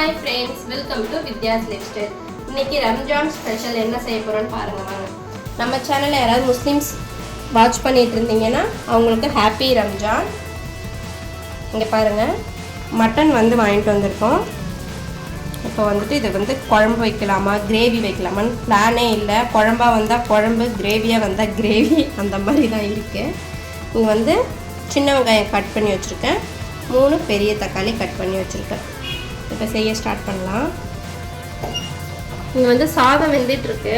Hi friends, welcome to Vidya's Lifestyle. இன்னைக்கு Ramzan special என்ன செய்ய போறோம்னு பாருங்க வாங்க. நம்ம சேனல்ல யாராவது முஸ்லிம்ஸ் வாட்ச் பண்ணிட்டு இருந்தீங்கன்னா அவங்களுக்கு ஹாப்பி ரம்ஜான். இங்க பாருங்க மட்டன் வாங்கிட்டு வந்திருக்கோம். இப்போ இது குழம்பு வைக்கலாமா கிரேவி வைக்கலாமான்னு பிளானே இல்லை. குழம்பா வந்தால் குழம்பு, கிரேவியாக வந்தால் கிரேவி, அந்த மாதிரி தான் இருக்குது. இங்கே சின்ன வெங்காயம் கட் பண்ணி வச்சுருக்கேன், 3 பெரிய தக்காளி கட் பண்ணி வச்சுருக்கேன். இப்போ செய்ய ஸ்டார்ட் பண்ணலாம். இங்கே சாதம் வெந்துட்டுருக்கு.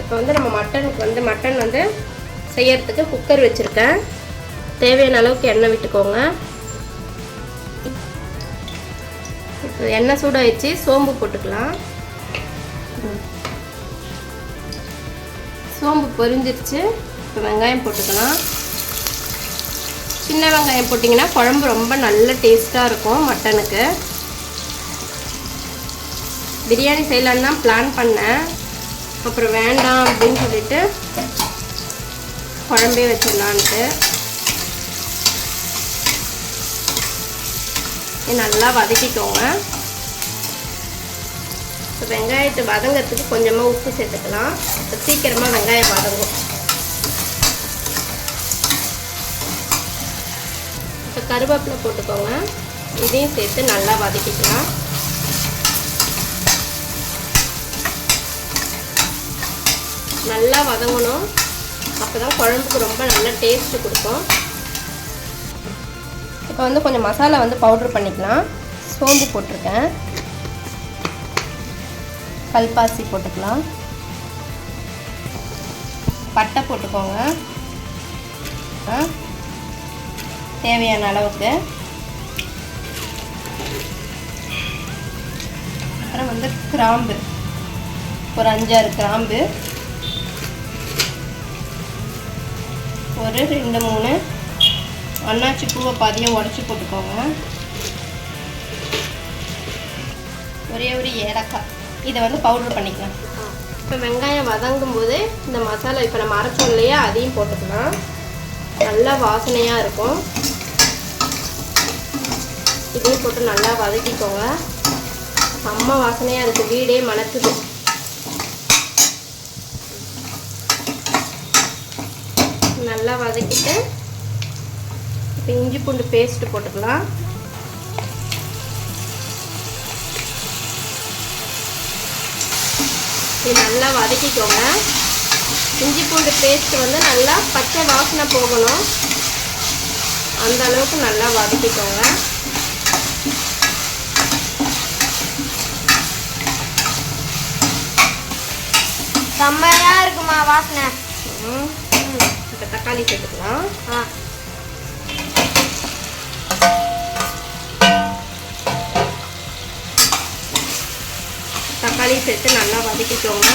இப்போ நம்ம மட்டனுக்கு மட்டன் செய்யறதுக்கு குக்கர் வச்சுருக்கேன். தேவையான அளவுக்கு எண்ணெய் விட்டுக்கோங்க. இப்போ எண்ணெய் சூடாகிடுச்சு, சோம்பு போட்டுக்கலாம். சோம்பு பொரிஞ்சிருச்சு. இப்போ வெங்காயம் போட்டுக்கலாம். சின்ன வெங்காயம் போட்டிங்கன்னா குழம்பு ரொம்ப நல்ல டேஸ்ட்டாக இருக்கும். மட்டனுக்கு பிரியாணி செய்யலான்னு தான் பிளான் பண்ணேன். அப்புறம் வேண்டாம் அப்படின்னு சொல்லிட்டு குழம்பே வச்சிடலான்ட்டு நல்லா வதக்கிக்கோங்க. இப்போ வெங்காயத்தை வதங்கிறதுக்கு கொஞ்சமாக உப்பு சேர்த்துக்கலாம். இப்போ சீக்கிரமாக வெங்காயம் வதங்கும். இப்போ கருவேப்பிலை போட்டுக்கோங்க. இதையும் சேர்த்து நல்லா வதக்கிக்கலாம். நல்லா வதங்கணும். அப்போ தான் குழம்புக்கு ரொம்ப நல்ல டேஸ்ட்டு கொடுக்கும். இப்போ கொஞ்சம் மசாலா பவுட்ரு பண்ணிக்கலாம். சோம்பு போட்டிருக்கேன், கல்பாசி போட்டுக்கலாம், பட்டை போட்டுக்கோங்க தேவையான அளவுக்கு. அப்புறம் கிராம்பு, ஒரு 5-6 கிராம்பு, ஒரு 2-3 அன்னாச்சி பூவை பாதியம் உடச்சி போட்டுக்கோங்க. ஒரே ஒரு ஏலக்காய். இதை பவுட்ரு பண்ணிக்கலாம். இப்போ வெங்காயம் வதங்கும் போது இந்த மசாலா இப்போ நம்ம அரைச்சோம் இல்லையா, அதையும் போட்டுக்கலாம். நல்லா வாசனையாக இருக்கும். இதையும் போட்டு நல்லா வதக்கிக்கோங்க. செம்ம வாசனையாக இருக்குது, வீடே மணக்குது. நல்லா வதக்கிட்டு இப்போ இஞ்சி பூண்டு பேஸ்ட்டு போட்டுக்கலாம். இது நல்லா வதக்கிக்கோங்க. இஞ்சி பூண்டு பேஸ்ட்டு நல்லா பச்சை வாசனை போகணும். அந்த அளவுக்கு நல்லா வதக்கிக்கோங்க. செம்மையாக இருக்குமா வாசனை. இப்போ தக்காளி சேர்த்துக்கலாம். தக்காளி சேர்த்து நல்லா வதக்கிக்கோங்க.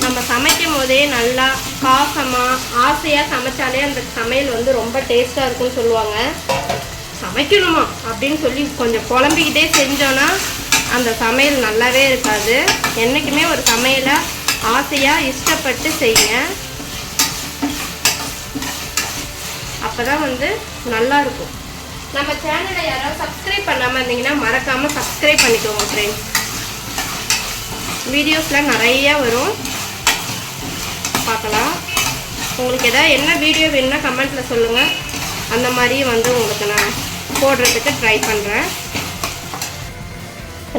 நம்ம சமைக்கும் போதே நல்லா பாசமாக ஆசையாக சமைச்சாலே அந்த சமையல் ரொம்ப டேஸ்ட்டாக இருக்குன்னு சொல்லுவாங்க. சமைக்கணுமா அப்படின்னு சொல்லி கொஞ்சம் குழம்பிக்கிட்டே செஞ்சோன்னா அந்த சமையல் நல்லாவே இருக்காது. என்றைக்குமே ஒரு சமையலை ஆசையாக இஷ்டப்பட்டு செய்யுங்க. அப்போ தான் நல்லாயிருக்கும். நம்ம சேனலை யாராவது சப்ஸ்கிரைப் பண்ணாமல் இருந்தீங்கன்னா மறக்காமல் சப்ஸ்கிரைப் பண்ணிக்கோங்க ஃப்ரெண்ட்ஸ். வீடியோஸ்லாம் நிறையா வரும், பார்க்கலாம். உங்களுக்கு எதாவது என்ன வீடியோ வேணும்னா கமெண்ட்டில் சொல்லுங்கள். அந்த மாதிரி உங்களுக்கு நான் போடுறதுக்கு ட்ரை பண்ணுறேன்.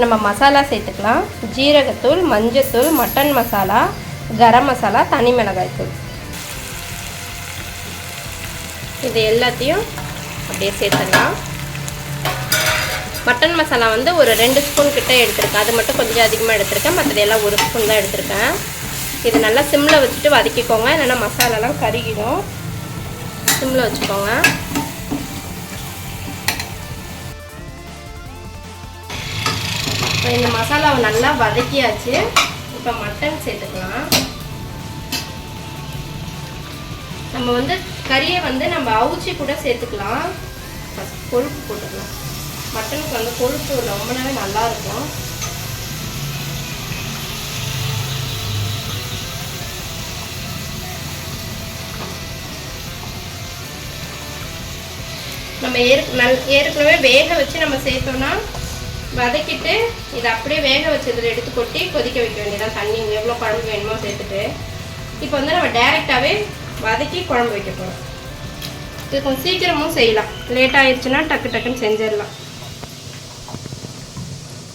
நம்ம மசாலா சேர்த்துக்கலாம். ஜீரகத்தூள், மஞ்சத்தூள், மட்டன் மசாலா, கரம் மசாலா, தனி மிளகாய்த்தூள், இது எல்லாத்தையும் அப்படியே சேர்த்துக்கலாம். மட்டன் மசாலா ஒரு 2 ஸ்பூன் கிட்ட எடுத்திருக்கேன். அது மட்டும் கொஞ்சம் அதிகமாக எடுத்திருக்கேன். மற்றது எல்லாம் 1 ஸ்பூன் தான் எடுத்திருக்கேன். இது நல்லா சிம்மில் வச்சுட்டு வதக்கிக்கோங்க, இல்லைன்னா மசாலாலாம் கருகிடும். சிம்மில் வச்சுக்கோங்க. இந்த மசாலாவை நல்லா வதக்கியாச்சு. இப்போ மட்டன் சேர்த்துக்கலாம். நம்ம கறியை நம்ம அவிச்சி கூட சேர்த்துக்கலாம். கொழுப்பு போட்டுக்கலாம். மட்டனுக்கு கொழுப்பு ரொம்பவே நல்லா இருக்கும். நம்ம ஏற்கனவே வேக வச்சு நம்ம சேர்த்தோம்னா வதக்கிட்டு இதை அப்படியே வேக வச்சதில் எடுத்து கொட்டி கொதிக்க வைக்க வேண்டியதான். தண்ணி எவ்வளோ குழம்பு வேணுமோ சேர்த்துட்டு இப்போ வந்து நம்ம டைரெக்டாகவே வதக்கி குழம்பு வைக்க போகிறோம். இது கொஞ்சம் சீக்கிரமும் செய்யலாம், லேட் ஆயிடுச்சுன்னா டக்கு டக்குன்னு செஞ்சிடலாம்.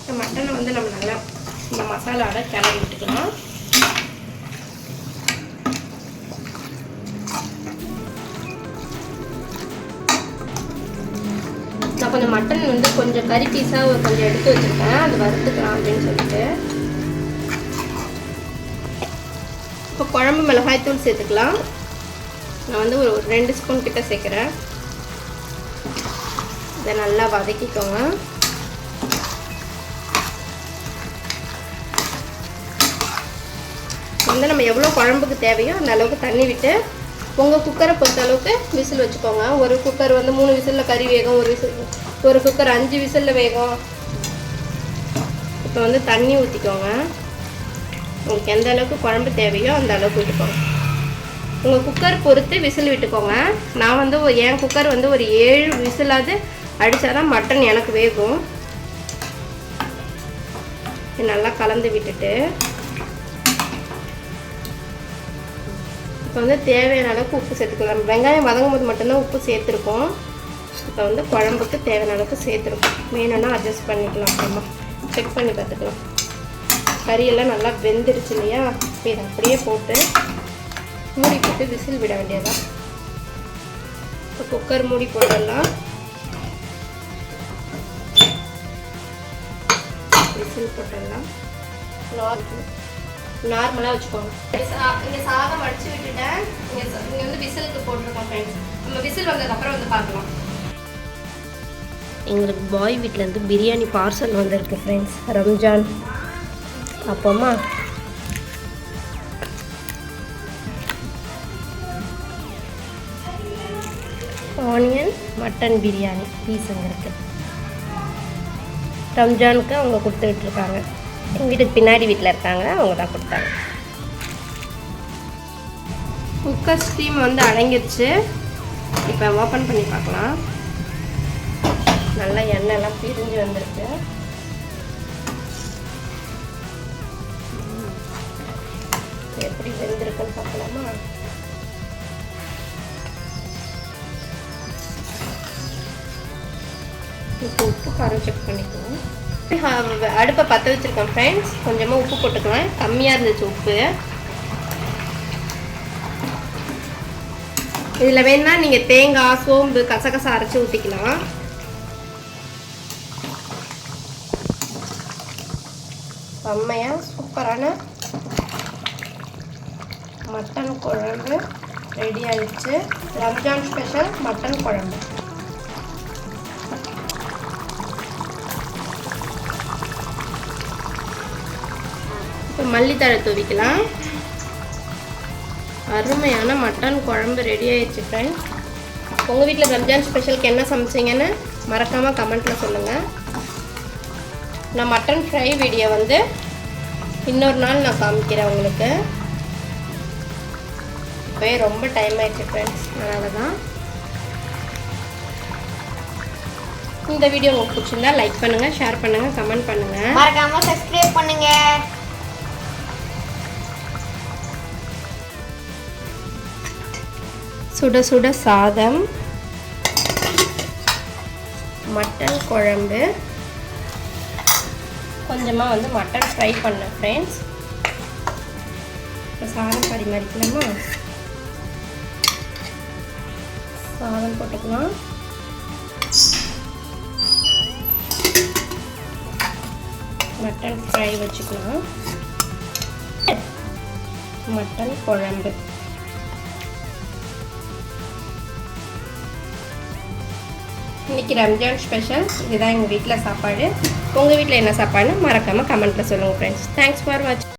இந்த மட்டனை வந்து நம்ம நல்லா இந்த மசாலாவோட கிளறி விட்டுக்கலாம். நான் கொஞ்சம் மட்டன் வந்து கொஞ்சம் கறி பீஸாக கொஞ்சம் எடுத்து வச்சுருக்கேன், அது வறுத்துக்கலாம் அப்படின்னு சொல்லிட்டு. இப்போ குழம்பு மிளகாய் தூள் சேர்த்துக்கலாம். நான் வந்து ஒரு 2 ஸ்பூன் கிட்ட சேர்க்குறேன். இதை நல்லா வதக்கிக்கோங்க. வந்து நம்ம எவ்வளோ குழம்புக்கு தேவையோ அந்த அளவுக்கு தண்ணி விட்டு உங்கள் குக்கரை பொறுத்த அளவுக்கு விசில் வச்சுக்கோங்க. ஒரு குக்கர் வந்து 3 விசிலில் கறி வேகும், ஒரு குக்கர் 5 விசிலில் வேகும். இப்போ வந்து தண்ணி ஊற்றிக்கோங்க. உங்களுக்கு எந்த அளவுக்கு குழம்பு தேவையோ அந்த அளவுக்கு விட்டுக்கோங்க. உங்கள் குக்கர் பொறுத்து விசில் விட்டுக்கோங்க. நான் வந்து என் குக்கர் வந்து ஒரு 7 விசிலாவது அடித்தா தான் மட்டன் எனக்கு வேகும். நல்லா கலந்து விட்டுட்டு இப்போ வந்து தேவையான அளவுக்கு உப்பு சேர்த்துக்கலாம். வெங்காயம் வதங்கும் போது மட்டும்தான் உப்பு சேர்த்துருக்கோம். இப்போ வந்து குழம்புக்கு தேவையான அளவுக்கு சேர்த்துருக்கோம். வேணும்னா அட்ஜஸ்ட் பண்ணிக்கலாம், அப்புறமா செக் பண்ணி பார்த்துக்கலாம். கறியெல்லாம் நல்லா வெந்துருச்சு இல்லையா? இப்போ இதை அப்படியே போட்டு மூடி போட்டு விசில் விட வேண்டியதான். இப்போ குக்கர் மூடி போட்டுடலாம். விசில் போட்டுடலாம். நார்மலாக வச்சுக்கோங்க. இங்கே சாதம் வடிச்சு விட்டுட்டேன். இங்கே வந்து விசிலுக்கு போட்டிருக்கோம் ஃப்ரெண்ட்ஸ். நம்ம விசில் வந்ததுக்கப்புறம் வந்து பார்க்கலாம். எங்களுக்கு பாய் வீட்டிலேருந்து பிரியாணி பார்சல் வந்திருக்கு ஃப்ரெண்ட்ஸ். ரம்ஜான் அப்போமா ஆனியன் மட்டன் பிரியாணி பீஸுங்க இருக்குது. ரம்ஜானுக்கு அவங்க கொடுத்துட்ருக்காங்க. எங்கள் வீட்டுக்கு பின்னாடி வீட்டில் இருக்காங்க, அவங்க தான் கொடுத்தாங்க. குக்கர் ஸ்டீம் வந்து அடங்கிடுச்சு. இப்போ ஓப்பன் பண்ணி பார்க்கலாம். நல்லா எண்ணெய்லாம் பிரிஞ்சு வந்திருக்கு. எப்படி வெந்திருக்குன்னு பார்க்கலாமா? இப்போ உப்பு காரம் செக் பண்ணிக்குவோம். அடுப்பை பற்ற வச்சுருக்கேன் ஃப்ரெண்ட்ஸ். கொஞ்சமாக உப்பு போட்டுக்கலாம். கம்மியாக இருந்துச்சு உப்பு. இதில் வேணுன்னா நீங்கள் தேங்காய், சோம்பு, கசகசா அரைச்சி ஊற்றிக்கலாம். செம்மையாக சூப்பரான மட்டன் குழம்பு ரெடி ஆயிடுச்சு. ரம்ஜான் ஸ்பெஷல் மட்டன் குழம்பு. இப்போ மல்லித்தழை தூவிக்கலாம். அருமையான மட்டன் குழம்பு ரெடி ஆயிடுச்சு ஃப்ரெண்ட்ஸ். உங்கள் வீட்டில் ரம்ஜான் ஸ்பெஷலுக்கு என்ன சமைச்சிங்கன்னு மறக்காமல் கமெண்ட்டில் சொல்லுங்கள். நான் மட்டன் ஃப்ரை வீடியோ வந்து இன்னொரு நாள் நான் காமிக்கிறேன் உங்களுக்கு. இப்போயே ரொம்ப டைம் ஆயிடுச்சு ஃப்ரெண்ட்ஸ், அதனால தான். இந்த வீடியோ உங்களுக்கு பிடிச்சிருந்தா லைக் பண்ணுங்கள், ஷேர் பண்ணுங்கள், கமெண்ட் பண்ணுங்கள், மறக்காமல் சப்ஸ்கிரைப் பண்ணுங்கள். சுட சுட சாதம், மட்டன் குழம்பு, கொஞ்சமாக வந்து மட்டன் ஃப்ரை பண்ணேன் ஃப்ரெண்ட்ஸ். இப்போ சாதம் பரிமாறிக்கலாமா? சாதம் போட்டுக்கலாம். மட்டன் ஃப்ரை வச்சுக்கலாம். மட்டன் குழம்பு. இன்றைக்கி ரம்ஜான் ஸ்பெஷல் இதுதான் எங்கள் வீட்டில் சாப்பாடு. உங்கள் வீட்டில் என்ன சாப்பாடுன்னு மறக்காமல் கமெண்ட்டில் சொல்லுங்கள் ஃப்ரெண்ட்ஸ். தேங்க்ஸ் ஃபார் வாட்சிங்.